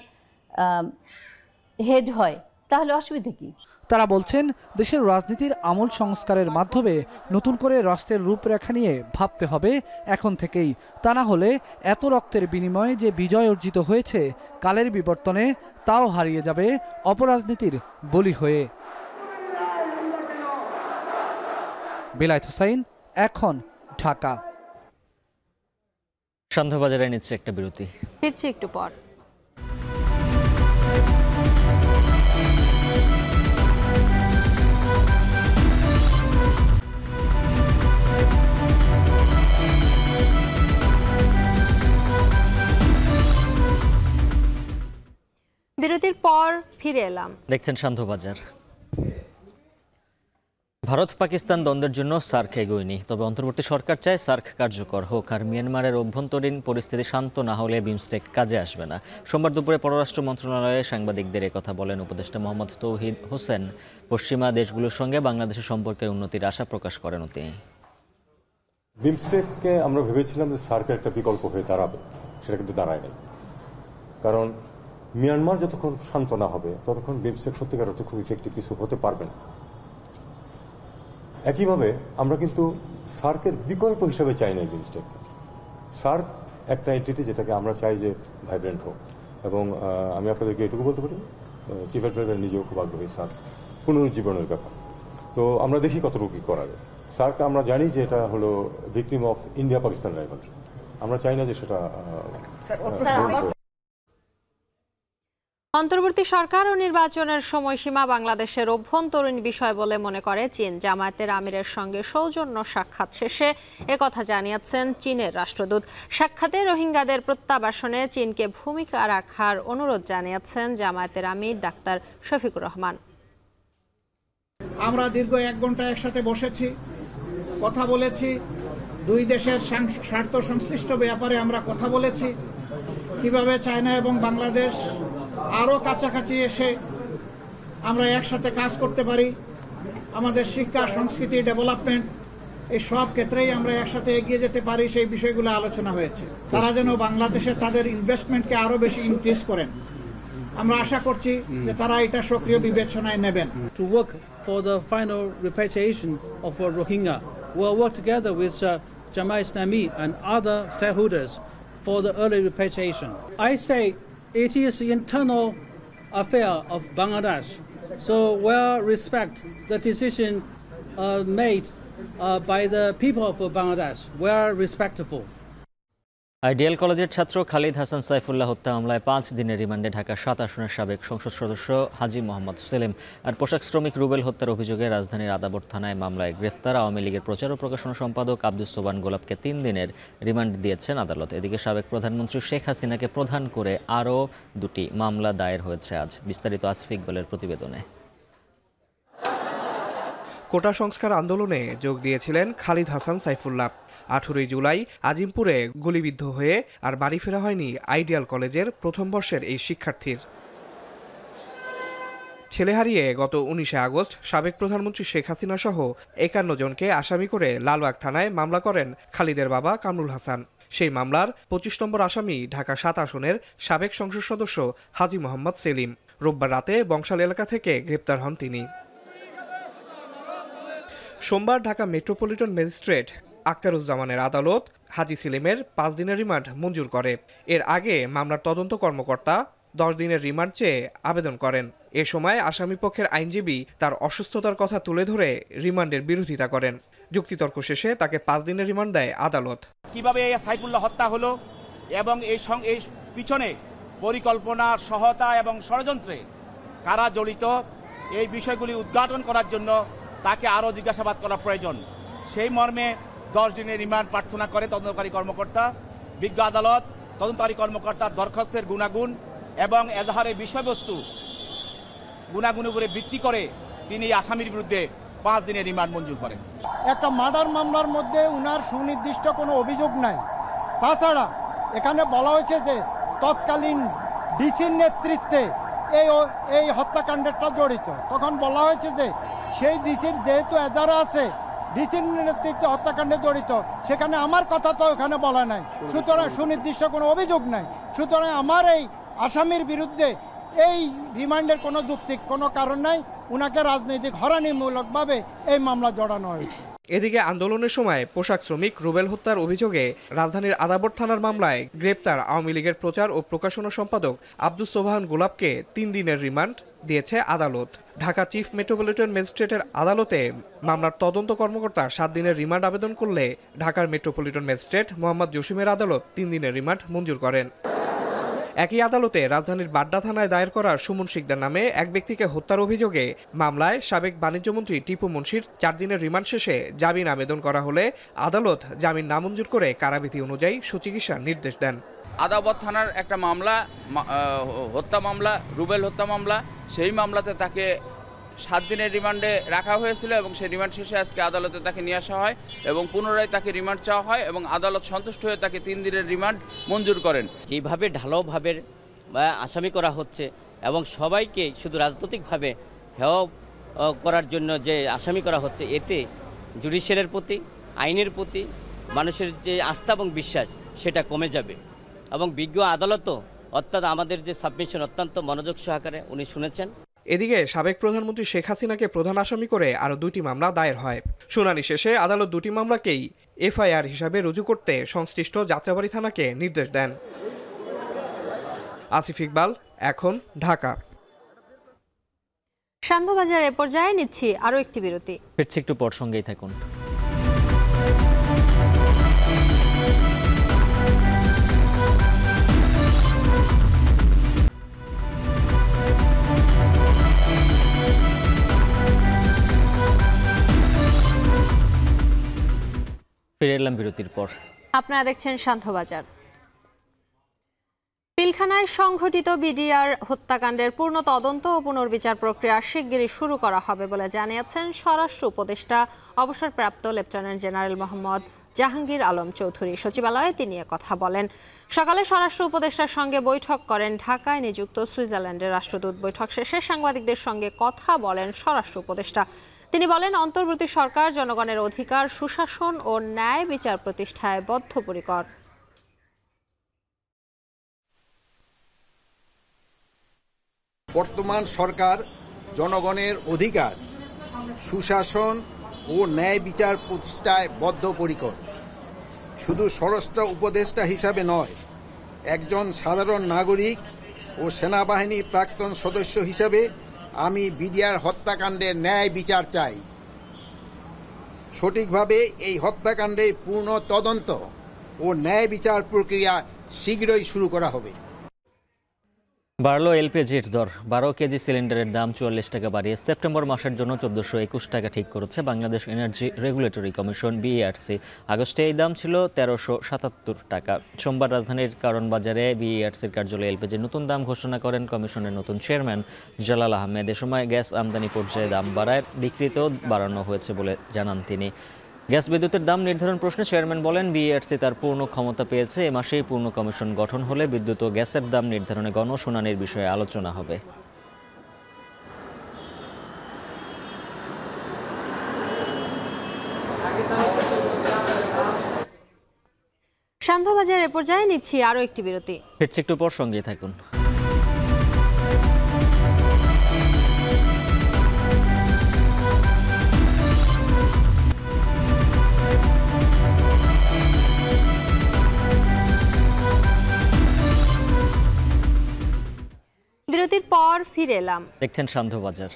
হেড হয়, তাহলে অসুবিধা কি? তারা বলছেন, দেশের রাজনীতির আমূল সংস্কারের মাধ্যমে নতুন করে রাষ্ট্রের রূপরেখা নিয়ে ভাবতে হবে এখন থেকেই। তা না হলে এত রক্তের বিনিময়ে যে বিজয় অর্জিত হয়েছে, কালের বিবর্তনে তাও হারিয়ে যাবে অপরাজনীতির বলি হয়ে। বেলায়েত হোসাইন, এখন, ঢাকা। সন্ধ্যাবাজারে নিচ্ছে একটা বিরতি, ফিরছি একটু পর। বিরতির পর ফিরে এলাম, দেখছেন সন্ধ্যাবাজার। ভারত পাকিস্তান দ্বন্দ্বের জন্য সার্ক এগোয়নি, তবে অন্তর্বর্তী সরকার চায় সার্ক কার্যকর হোক। আর মিয়ানমারের অভ্যন্তরীণ পরিস্থিতি শান্ত না হলে বিমস্টেক কাজে আসবে না। সোমবার দুপুরে পররাষ্ট্র মন্ত্রণালয়ে সাংবাদিকদের কথা বলেন উপদেষ্টা মোহাম্মদ তৌহিদ হোসেন। পশ্চিমা দেশগুলোর সঙ্গে বাংলাদেশের সম্পর্কের উন্নতির আশা প্রকাশ করেন তিনি। বিমস্টেককে আমরা ভেবেছিলাম যে সার্কের একটা বিকল্প হয়ে দাঁড়াবে, সেটা কিন্তু দাঁড়ায় নাই। কারণ মিয়ানমার যতক্ষণ শান্ত না হবে ততক্ষণ বিমস্টেক সত্যিকার অর্থে খুব ইফেক্টিভ কিছু হতে পারবে না। একইভাবে আমরা কিন্তু সার্কের বিকল্প হিসেবে চাই না বিমস্টেক। সার্ক একটা এন্টিটি যেটাকে আমরা চাই যে ভাইব্রেন্ট হোক, এবং আমি আপনাদেরকে এটুকু বলতে পারি চিফ অ্যাডভাইজার নিজেও খুব আগ্রহী সার্ক পুনরুজ্জীবনের ব্যাপার। তো আমরা দেখি কতটুকু কি করা যায়। সার্ক আমরা জানি যে এটা হলো victim of India Pakistan rivalry, আমরা চাই না যে সেটা। অন্তর্বর্তী সরকার ও নির্বাচনের সময়সীমা বাংলাদেশের অভ্যন্তরীণ বিষয় বলে মনে করে চীন। জামায়াতের আমিরের সঙ্গে সৌজন্য সাক্ষাৎ শেষে একথা জানিয়েছেন চীনের রাষ্ট্রদূত। সাক্ষাতে রোহিঙ্গাদের প্রত্যাবাসনে চীনকে ভূমিকা রাখার অনুরোধ জানিয়েছেন জামায়াতের আমির ডাক্তার শফিকুর রহমান। আমরা দীর্ঘ 1 ঘন্টা একসাথে বসেছি, কথা বলেছি, দুই দেশের স্বার্থ সংশ্লিষ্ট ব্যাপারে আমরা কথা বলেছি, কিভাবে চায়না এবং বাংলাদেশ আরও কাছাকাছি এসে আমরা একসাথে কাজ করতে পারি, আমাদের শিক্ষা, সংস্কৃতি, ডেভেলপমেন্ট এই সব ক্ষেত্রেই আমরা একসাথে এগিয়ে যেতে পারি, সেই বিষয়গুলো আলোচনা হয়েছে। তারা যেন বাংলাদেশে তাদের ইনভেস্টমেন্টকে আরও বেশি ইনক্রিজ করেন, আমরা আশা করছি যে তারা এটা সক্রিয় বিবেচনায় নেবেন। To work for the final repatriation of Rohingya, we'll work together with Jamaat Islami and other stakeholders for the early repatriation. I say it is the internal affair of Bangladesh, so we'll respect the decision made by the people of Bangladesh. We're respectful. Ideal কলেজের ছাত্র খালিদ হাসান সাইফুল্লাহ হত্যা মামলায় 5 দিনের রিমান্ডে ঢাকা 7 আসনের সাবেক সংসদ সদস্য হাজী মোহাম্মদ সেলিম আর পোশাক শ্রমিক রুবেল হত্যার অভিযোগে রাজধানীর আদাবর থানায় মামলায় গ্রেফতার আওয়ামী লীগের প্রচার ও প্রকাশনা সম্পাদক আব্দুস সোবহান গোলাপকে 3 দিনের রিমান্ড দিয়েছেন আদালত। এদিকে সাবেক প্রধানমন্ত্রী শেখ হাসিনাকে প্রধান করে আরও 2টি মামলা দায়ের হয়েছে আজ। বিস্তারিত আসফ ইকবালের প্রতিবেদনে। কোটা সংস্কার আন্দোলনে যোগ দিয়েছিলেন খালিদ হাসান সাইফুল্লাহ। 18 জুলাই আজিমপুরে গুলিবিদ্ধ হয়ে আর বাড়ি ফেরা হয়নি আইডিয়াল কলেজের প্রথম বর্ষের এই শিক্ষার্থীর। ছেলে হারিয়ে গত 19 আগস্ট সাবেক প্রধানমন্ত্রী শেখ হাসিনা সহ 51 জনকে আসামি করে লালবাগ থানায় মামলা করেন খালিদের বাবা কামরুল হাসান। সেই মামলার 25 নম্বর আসামি ঢাকা 7 আসনের সাবেক সংসদ সদস্য হাজী মোহাম্মদ সেলিম। রোববার রাতে বংশাল এলাকা থেকে গ্রেপ্তার হন তিনি। সোমবার ঢাকা মেট্রোপলিটন ম্যাজিস্ট্রেট আখতারুজ্জামানের আদালত হাজী সেলিমের 5 দিনের রিমান্ড মঞ্জুর করে। এর আগে মামলার তদন্ত কর্মকর্তা 10 দিনের রিমান্ড চেয়ে আবেদন করেন। এ সময় আসামিপক্ষের আইনজীবী তার অসুস্থতার কথা তুলে ধরে রিমান্ডের বিরোধিতা করেন। যুক্তিতর্ক শেষে তাকে 5 দিনের রিমান্ড দেয় আদালত। কিভাবে এই সাইফুল্লাহ হত্যা হলো এবং এই পিছনে পরিকল্পনা, সহায়তা এবং ষড়যন্ত্রে কারা জড়িত, এই বিষয়গুলি উদ্ঘাটন করার জন্য তাকে আরও জিজ্ঞাসাবাদ করা প্রয়োজন। সেই মর্মে 10 দিনের রিমান্ড প্রার্থনা করে তদন্তকারী কর্মকর্তা। বিজ্ঞ আদালত তদন্তকারী কর্মকর্তার দরখাস্তের গুণাগুণ এবং এজাহারের বিষয়বস্তু গুণাগুণের উপরে ভিত্তি করে তিনি আসামির বিরুদ্ধে 5 দিনের রিমান্ড মঞ্জুর করেন। একটা মার্ডার মামলার মধ্যে উনার সুনির্দিষ্ট কোনো অভিযোগ নাই। তাছাড়া এখানে বলা হয়েছে যে তৎকালীন ডিসির নেতৃত্বে এই হত্যাকাণ্ডটা জড়িত। তখন বলা হয়েছে যে সেই ডিসির যেহেতু এজারা আছে, ডিসির নেতৃত্বে হত্যাকাণ্ডে জড়িত, সেখানে আমার কথা তো ওখানে বলা নাই, সুতরাং সুনির্দিষ্ট কোনো অভিযোগ নাই। সুতরাং আমার এই আসামির বিরুদ্ধে এই রিমান্ডের কোনো যৌক্তিক কোনো কারণ নাই। উনাকে রাজনৈতিক হয়রানিমূলকভাবে এই মামলা জড়ানো হয়েছে। এদিকে আন্দোলনের সময় পোশাক শ্রমিক রুবেল হত্যার অভিযোগে রাজধানীর আদাবর থানার মামলায় গ্রেপ্তার আওয়ামী লীগের প্রচার ও প্রকাশনা সম্পাদক আব্দুস সোবহান গোলাপকে 3 দিনের রিমান্ড দিয়েছে আদালত। ঢাকা চিফ মেট্রোপলিটন ম্যাজিস্ট্রেটের আদালতে মামলার তদন্ত কর্মকর্তা 7 দিনের রিমান্ড আবেদন করলে ঢাকার মেট্রোপলিটন ম্যাজিস্ট্রেট মোহাম্মদ জসিমের আদালত 3 দিনের রিমান্ড মঞ্জুর করেন। একই আদালতে রাজধানীর বাড্ডা থানায় দায়ের করা সুমন শিকদার নামে এক ব্যক্তিকে হত্যার অভিযোগে মামলায় সাবেক বাণিজ্যমন্ত্রী টিপু মুন্সির 4 দিনের রিমান্ড শেষে জামিন আবেদন করা হলে আদালত জামিন নামঞ্জুর করে কারাবিধি অনুযায়ী সুচিকিৎসার নির্দেশ দেন। আদাবর থানার একটা মামলা, হত্যা মামলা, রুবেল হত্যা মামলা, সেই মামলাতে তাকে 7 দিনের রিমান্ডে রাখা হয়েছিল এবং সেই রিমান্ড শেষে আজকে আদালতে তাকে নিয়ে আসা হয় এবং পুনরায় তাকে রিমান্ড চাওয়া হয় এবং আদালত সন্তুষ্ট হয়ে তাকে 3 দিনের রিমান্ড মঞ্জুর করেন। যেভাবে ঢালাওভাবে আসামি করা হচ্ছে এবং সবাইকে শুধু রাজনৈতিকভাবে হেয় করার জন্য যে আসামি করা হচ্ছে, এতে জুডিশিয়ালের প্রতি, আইনের প্রতি মানুষের যে আস্থা এবং বিশ্বাস সেটা কমে যাবে। এবং বিজ্ঞ আদালতও অর্থাৎ আমাদের যে সাবমিশন অত্যন্ত মনোযোগ সহকারে উনি শুনেছেন। এদিকে সাবেক প্রধানমন্ত্রী শেখ হাসিনাকে প্রধান আসামি করে আরও 2টি মামলা দায়ের হয়। শুনানি শেষে আদালত 2টি মামলাকেই এফআইআর হিসাবে রুজু করতে সংশ্লিষ্ট যাত্রাবাড়ী থানাকে নির্দেশ দেন। আসিফ ইকবাল, এখন, ঢাকা। সান্ধ্যবাজার এ পর্যায়ে নিচ্ছি আরও একটি বিরতি। ফিরছি একটু পর, সঙ্গেই থাকুন। ফিরে এলাম বিরতির পর। আপনারা দেখছেন সান্ধ্যবাজার। পিলখানায় সংঘটিত বিডিআর হত্যাকাণ্ডের পূর্ণ তদন্ত ও পুনর্বিচার প্রক্রিয়া শিগগিরই শুরু করা হবে বলে জানিয়েছেন স্বরাষ্ট্র উপদেষ্টা অবসরপ্রাপ্ত লেফটেন্যান্ট জেনারেল মোহাম্মদ জাহাঙ্গীর আলম চৌধুরী। সচিবালয়ে তিনি কথা বলেন। সকালে স্বরাষ্ট্র উপদেষ্টার সঙ্গে বৈঠক করেন ঢাকায় নিযুক্ত সুইজারল্যান্ডের রাষ্ট্রদূত। বৈঠক শেষে সাংবাদিকদের সঙ্গে কথা বলেন স্বরাষ্ট্র উপদেষ্টা। তিনি বলেন, অন্তর্বর্তী সরকার জনগণের অধিকার, সুশাসন ও ন্যায় বিচার প্রতিষ্ঠায় বদ্ধপরিকর। বর্তমান সরকার জনগণের অধিকার, সুশাসন ও ন্যায় বিচার প্রতিষ্ঠায় বদ্ধপরিকর। শুধু স্বরাষ্ট্র উপদেষ্টা হিসাবে নয়, একজন সাধারণ নাগরিক ও সেনাবাহিনীর প্রাক্তন সদস্য হিসাবে আমি বিডিআর হত্যাকাণ্ডের ন্যায় বিচার চাই। সঠিকভাবে এই হত্যাকাণ্ডের পূর্ণ তদন্ত ও ন্যায় বিচার প্রক্রিয়া শীঘ্রই শুরু করা হবে। বাড়লো এলপিজির দর। 12 কেজি সিলিন্ডারের দাম 44 টাকা বাড়িয়ে সেপ্টেম্বর মাসের জন্য 1421 টাকা ঠিক করেছে Bangladesh energy regulatory commission BERC. আগস্টে এই দাম ছিল 1377 টাকা। সোমবার রাজধানীর কারণ বাজারে বিইআরসির কার্যালয়ে এলপিজির নতুন দাম ঘোষণা করেন কমিশনের নতুন চেয়ারম্যান জালাল আহমেদ। এ সময় গ্যাস আমদানি পর্যায়ে দাম বাড়ায়, বিক্রিতেও বাড়ানো হয়েছে বলে জানান তিনি। গ্যাস বিদ্যুতের দাম নির্ধারণ প্রশ্নে চেয়ারম্যান বলেন, বিইআরসি তার পূর্ণ ক্ষমতা পেয়েছে। এ মাসেই পূর্ণ কমিশন গঠন হলে বিদ্যুৎ ও গ্যাসের দাম নির্ধারণে গণশুনানির বিষয়ে আলোচনা হবে। সান্ধ্যবাজার এ পর্যায়ে নিচ্ছি আরও একটি বিরতি। ফিরছি একটু পর, সঙ্গেই থাকুন। বিরতির পর ফিরে এলাম। দেখছেন সান্ধ্যবাজার।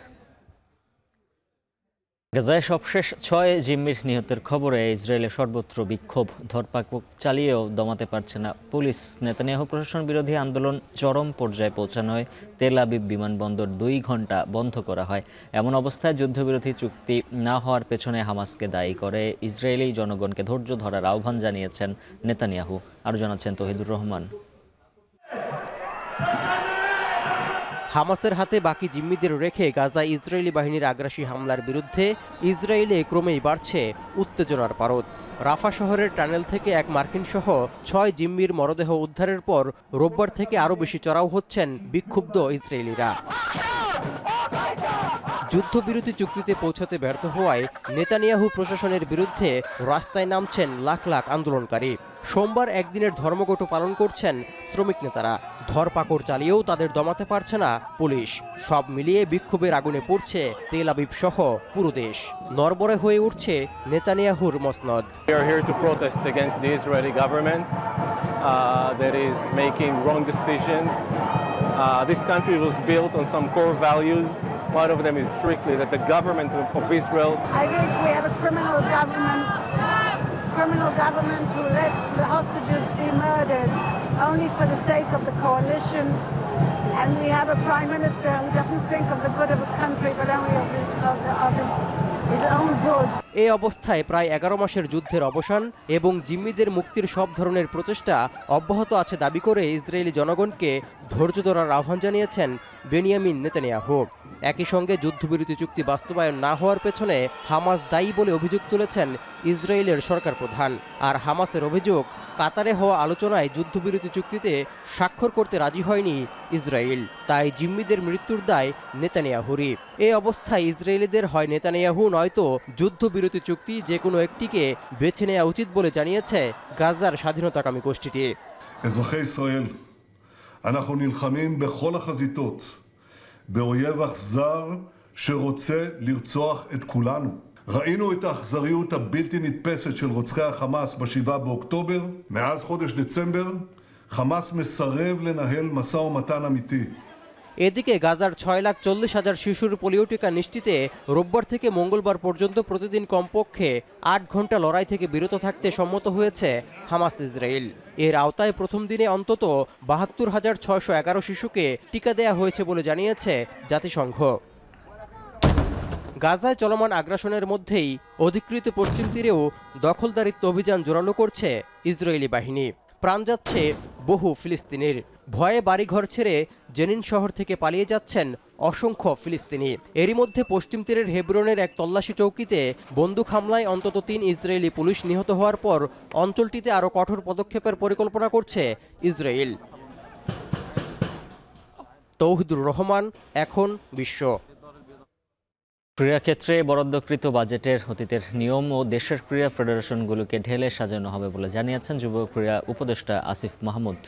গাজায় সবশেষ 6 জিম্মির নিহতের খবরে ইসরায়েলের সর্বত্র বিক্ষোভ। ধরপাকড় চালিয়েও দমাতে পারছে না পুলিশ। নেতানিয়াহু প্রশাসন বিরোধী আন্দোলন চরম পর্যায়ে পৌঁছানোয় তেল আবিব বিমানবন্দর 2 ঘন্টা বন্ধ করা হয়। এমন অবস্থায় যুদ্ধবিরতি চুক্তি না হওয়ার পেছনে হামাসকে দায়ী করে ইসরায়েলি জনগণকে ধৈর্য ধরার আহ্বান জানিয়েছেন নেতানিয়াহু। আরও জানাচ্ছেন তহিদুর রহমান। হামাসের হাতে বাকি জিম্মিদের রেখে গাজায় ইসরায়েলি বাহিনীর আগ্রাসী হামলার বিরুদ্ধে ইসরায়েলে ক্রমেই বাড়ছে উত্তেজনার পারদ। রাফা শহরের টানেল থেকে এক মার্কিন সহ 6 জিম্মির মরদেহ উদ্ধারের পর রোববার থেকে আরও বেশি চড়াও হচ্ছেন বিক্ষুব্ধ ইসরায়েলিরা। যুদ্ধবিরতি চুক্তিতে পৌঁছাতে ব্যর্থ হওয়ায় নেতানিয়াহু প্রশাসনের বিরুদ্ধে রাস্তায় নামছেন লাখ লাখ আন্দোলনকারী। সোমবার একদিনের ধর্মঘট পালন করছেন শ্রমিক নেতারা। ধরপাকড় চালিয়েও তাদের দমাতে পারছে না পুলিশ। সব মিলিয়ে বিক্ষোভের আগুনে পড়ছে তেল আবিব সহ পুরো দেশ। নড়বড়ে হয়ে উঠছে নেতানিয়াহুর মসনদ। This country was built on some core values. One of them is strictly that the government of Israel. I think we have a criminal government who lets the hostages be murdered only for the sake of the coalition. And we have a prime minister who doesn't think of the good of the country but only of his own good. এই অবস্থায় প্রায় 11 মাসের যুদ্ধের অবসান এবং জিম্মিদের মুক্তির সব ধরনের প্রচেষ্টা অব্যাহত আছে দাবি করে ইসরায়েলি জনগণকে ধৈর্য ধরার আহ্বান জানিয়েছেন বেনিয়ামিন নেতানিয়াহু। একই সঙ্গে যুদ্ধবিরতি চুক্তি বাস্তবায়ন না হওয়ার পেছনে হামাস দায়ী বলে অভিযোগ তুলেছেন ইসরায়েলের সরকার প্রধান। আর হামাসের অভিযোগ, কাতারে হওয়া আলোচনায় যুদ্ধবিরতি চুক্তিতে স্বাক্ষর করতে রাজি হয়নি ইসরায়েল, তাই জিম্মিদের মৃত্যুর দায় নেতানিয়াহুরই। এই অবস্থায় ইসরায়েলিদের হয় নেতানিয়াহু নয়তো যুদ্ধবিরতি যুদ্ধবিরতি চুক্তি যে কোনো একটিকে বেছে নেওয়া উচিত বলে জানিয়েছে গাজার স্বাধীনতাকামী গোষ্ঠীটি। אזרחי ישראל, אנחנו נלחמים בכל החזיתות באויב אכזר שרוצה לרצוח את כולנו. ראינו את האכזריות הבלתי נתפסת של רוצחי החמאס ב7 באוקטובר. מאז חודש דצמבר חמאס מסרב לנהל משא ומתן אמיתי. এদিকে গাজার 6,40,000 শিশুর পোলিও টিকা নিশ্চিতে রোববার থেকে মঙ্গলবার পর্যন্ত প্রতিদিন কমপক্ষে 8 ঘন্টা লড়াই থেকে বিরত থাকতে সম্মত হয়েছে হামাস ইসরায়েল। এর আওতায় প্রথম দিনে অন্তত 72,611 শিশুকে টিকা দেয়া হয়েছে বলে জানিয়েছে জাতিসংঘ। গাজায় চলমান আগ্রাসনের মধ্যেই অধিকৃত পশ্চিম তীরেও দখলদারিত্ব অভিযান জোরালো করছে ইসরায়েলি বাহিনী। প্রাণ যাচ্ছে বহু ফিলিস্তিনির। ভয়ে বাড়িঘর ছেড়ে জেনিন শহর থেকে পালিয়ে যাচ্ছেন অসংখ্য ফিলিস্তিনি। এরই মধ্যে পশ্চিম তীরের হেব্রনের এক তল্লাশি চৌকিতে বন্দুক হামলায় অন্তত 3 ইসরায়েলি পুলিশ নিহত হওয়ার পর অঞ্চলটিতে আরও কঠোর পদক্ষেপের পরিকল্পনা করছে ইসরায়েল। তৌহিদুর রহমান, এখন বিশ্ব। ক্রীড়াক্ষেত্রে বরাদ্দকৃত বাজেটের অতীতের নিয়ম ও দেশের ক্রীড়া ফেডারেশনগুলোকে ঢেলে সাজানো হবে বলে জানিয়েছেন যুব ক্রীড়া উপদেষ্টা আসিফ মাহমুদ।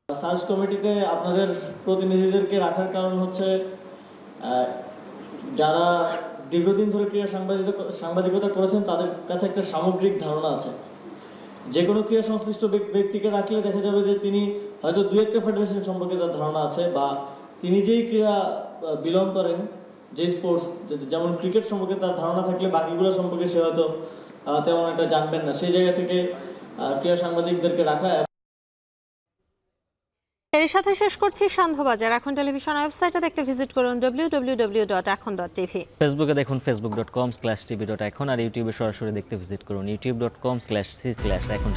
সার্চ কমিটিতে আপনাদের প্রতিনিধিদেরকে রাখার কারণ হচ্ছে যারা দীর্ঘদিন ধরে ক্রীড়া সাংবাদিকতা করেছেন তাদের কাছে একটা সামগ্রিক ধারণা আছে। যে কোনো ক্রীড়া সংশ্লিষ্ট ব্যক্তিকে রাখলে দেখা যাবে যে তিনি হয়তো 2-1টা ফেডারেশন সম্পর্কে তার ধারণা আছে, বা তিনি যেই ক্রীড়া বিলং করেন, যে স্পোর্টস, যেমন ক্রিকেট সম্পর্কে তার ধারণা থাকলে বাকিগুলো সম্পর্কে সে হয়তো তেমন একটা জানবেন না। সেই জায়গা থেকে ক্রীড়া সাংবাদিকদেরকে রাখা। এর সাথে শেষ করছি সান্ধ্যবাজার। এখন টেলিভিশন ওয়েবসাইটে দেখতে ভিজিট করুন www.ekhon.tv। ফেসবুকে দেখুন facebook.com/tv.ekhon আর ইউটিউবে সরাসরি দেখতে ভিজিট করুন youtube.com/c/ekhon.